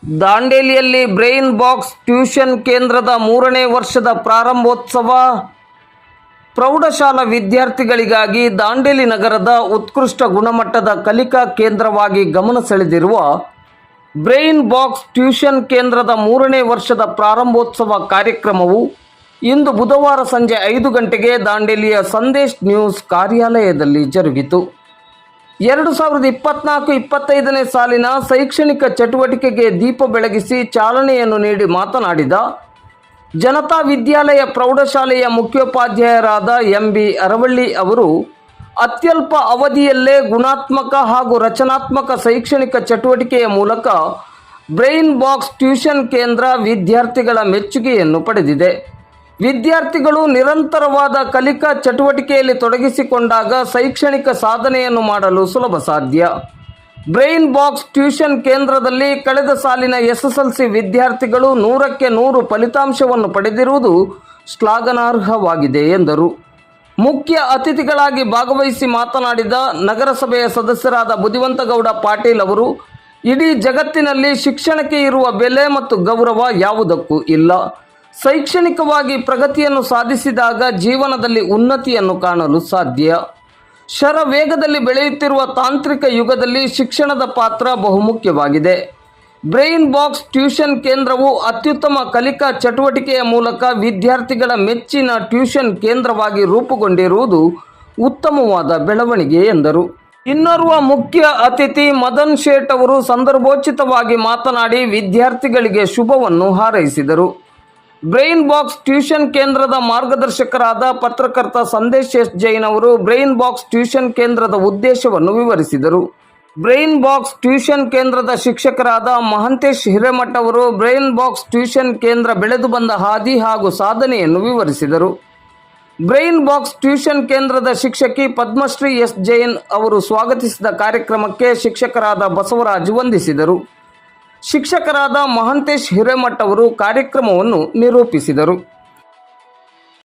ದಾಂಡೇಲಿಯಲ್ಲಿ brain box tuition ಕೇಂದ್ರದ 3ನೇ ವರ್ಷದ ಪ್ರಾರಂಭೋತ್ಸವ. ಪ್ರೌಢಶಾಲಾ ವಿದ್ಯಾರ್ಥಿಗಳಿಗಾಗಿ ದಾಂಡೇಲಿ ನಗರದ ಉತ್ಕೃಷ್ಟ ಗುಣಮಟ್ಟದ ಕಲಿಕಾ ಕೇಂದ್ರವಾಗಿ ಗಮನ ಸೆಳೆದಿರುವ ಬ್ರೈನ್ ಬಾಕ್ಸ್ ಟ್ಯೂಷನ್ ಕೇಂದ್ರದ 3ನೇ ವರ್ಷದ ಪ್ರಾರಂಭೋತ್ಸವ ಕಾರ್ಯಕ್ರಮವು ಇಂದು ಬುಧವಾರ ಸಂಜೆ 5 ಗಂಟೆಗೆ ದಾಂಡೇಲಿಯ ಸಂದೇಶ್ ನ್ಯೂಸ್ ಕಾರ್ಯಾಲಯದಲ್ಲಿ ಜರುಗಿತು. 2024-25ನೇ ಸಾಲಿನ ಶೈಕ್ಷಣಿಕ ಚಟುವಟಿಕೆಗೆ ದೀಪ ಬೆಳಗಿಸಿ ಚಾಲನೆಯನ್ನು ನೀಡಿ ಮಾತನಾಡಿದ ಜನತಾ ವಿದ್ಯಾಲಯ ಪ್ರೌಢಶಾಲೆಯ ಮುಖ್ಯೋಪಾಧ್ಯಾಯರಾದ MB ಅರವಳ್ಳಿ ಅವರು, ಅತ್ಯಲ್ಪ ಅವಧಿಯಲ್ಲೇ ಗುಣಾತ್ಮಕ ಹಾಗೂ ರಚನಾತ್ಮಕ ಶೈಕ್ಷಣಿಕ ಚಟುವಟಿಕೆಯ ಮೂಲಕ ಬ್ರೈನ್ ಬಾಕ್ಸ್ ಟ್ಯೂಷನ್ ಕೇಂದ್ರ ವಿದ್ಯಾರ್ಥಿಗಳ ಮೆಚ್ಚುಗೆಯನ್ನು ಪಡೆದಿದೆ. ವಿದ್ಯಾರ್ಥಿಗಳು ನಿರಂತರವಾದ ಕಲಿಕಾ ಚಟುವಟಿಕೆಯಲ್ಲಿ ತೊಡಗಿಸಿಕೊಂಡಾಗ ಶೈಕ್ಷಣಿಕ ಸಾಧನೆಯನ್ನು ಮಾಡಲು ಸುಲಭ ಸಾಧ್ಯ. ಬ್ರೈನ್ ಬಾಕ್ಸ್ ಟ್ಯೂಷನ್ ಕೇಂದ್ರದಲ್ಲಿ ಕಳೆದ ಸಾಲಿನ SSLC ವಿದ್ಯಾರ್ಥಿಗಳು 100ಕ್ಕೆ 100 ಫಲಿತಾಂಶವನ್ನು ಪಡೆದಿರುವುದು ಶ್ಲಾಘನಾರ್ಹವಾಗಿದೆ ಎಂದರು. ಮುಖ್ಯ ಅತಿಥಿಗಳಾಗಿ ಭಾಗವಹಿಸಿ ಮಾತನಾಡಿದ ನಗರಸಭೆಯ ಸದಸ್ಯರಾದ ಬುದಿವಂತಗೌಡ ಪಾಟೀಲ್ ಅವರು, ಇಡೀ ಜಗತ್ತಿನಲ್ಲಿ ಶಿಕ್ಷಣಕ್ಕೆ ಇರುವ ಬೆಲೆ ಮತ್ತು ಗೌರವ ಯಾವುದಕ್ಕೂ ಇಲ್ಲ. ಶೈಕ್ಷಣಿಕವಾಗಿ ಪ್ರಗತಿಯನ್ನು ಸಾಧಿಸಿದಾಗ ಜೀವನದಲ್ಲಿ ಉನ್ನತಿಯನ್ನು ಕಾಣಲು ಸಾಧ್ಯ. ಶರವೇಗದಲ್ಲಿ ಬೆಳೆಯುತ್ತಿರುವ ತಾಂತ್ರಿಕ ಯುಗದಲ್ಲಿ ಶಿಕ್ಷಣದ ಪಾತ್ರ ಬಹುಮುಖ್ಯವಾಗಿದೆ. ಬ್ರೈನ್ ಬಾಕ್ಸ್ ಟ್ಯೂಷನ್ ಕೇಂದ್ರವು ಅತ್ಯುತ್ತಮ ಕಲಿಕಾ ಚಟುವಟಿಕೆಯ ಮೂಲಕ ವಿದ್ಯಾರ್ಥಿಗಳ ಮೆಚ್ಚಿನ ಟ್ಯೂಷನ್ ಕೇಂದ್ರವಾಗಿ ರೂಪುಗೊಂಡಿರುವುದು ಉತ್ತಮವಾದ ಬೆಳವಣಿಗೆ ಎಂದರು. ಇನ್ನೋರ್ವ ಮುಖ್ಯ ಅತಿಥಿ ಮದನ್ ಶೇಟ್ ಅವರು ಸಂದರ್ಭೋಚಿತವಾಗಿ ಮಾತನಾಡಿ ವಿದ್ಯಾರ್ಥಿಗಳಿಗೆ ಶುಭವನ್ನು ಹಾರೈಸಿದರು. ಬ್ರೈನ್ ಬಾಕ್ಸ್ ಟ್ಯೂಷನ್ ಕೇಂದ್ರದ ಮಾರ್ಗದರ್ಶಕರಾದ ಪತ್ರಕರ್ತ ಸಂದೇಶ್ ಎಸ್ ಜೈನ್ ಅವರು ಬ್ರೈನ್ ಬಾಕ್ಸ್ ಟ್ಯೂಷನ್ ಕೇಂದ್ರದ ಉದ್ದೇಶವನ್ನು ವಿವರಿಸಿದರು. ಬ್ರೈನ್ ಬಾಕ್ಸ್ ಟ್ಯೂಷನ್ ಕೇಂದ್ರದ ಶಿಕ್ಷಕರಾದ ಮಹಂತೇಶ್ ಹಿರೇಮಠ ಅವರು ಬ್ರೈನ್ ಬಾಕ್ಸ್ ಟ್ಯೂಷನ್ ಕೇಂದ್ರ ಬೆಳೆದು ಬಂದ ಹಾದಿ ಹಾಗೂ ಸಾಧನೆಯನ್ನು ವಿವರಿಸಿದರು. ಬ್ರೈನ್ ಬಾಕ್ಸ್ ಟ್ಯೂಷನ್ ಕೇಂದ್ರದ ಶಿಕ್ಷಕಿ ಪದ್ಮಶ್ರೀ ಎಸ್ ಜೈನ್ ಅವರು ಸ್ವಾಗತಿಸಿದ ಕಾರ್ಯಕ್ರಮಕ್ಕೆ ಶಿಕ್ಷಕರಾದ ಬಸವರಾಜ್ ವಂದಿಸಿದರು. ಶಿಕ್ಷಕರಾದ ಮಹಂತೇಶ್ ಹಿರೇಮಠ ಅವರು ಕಾರ್ಯಕ್ರಮವನ್ನು ನಿರೂಪಿಸಿದರು.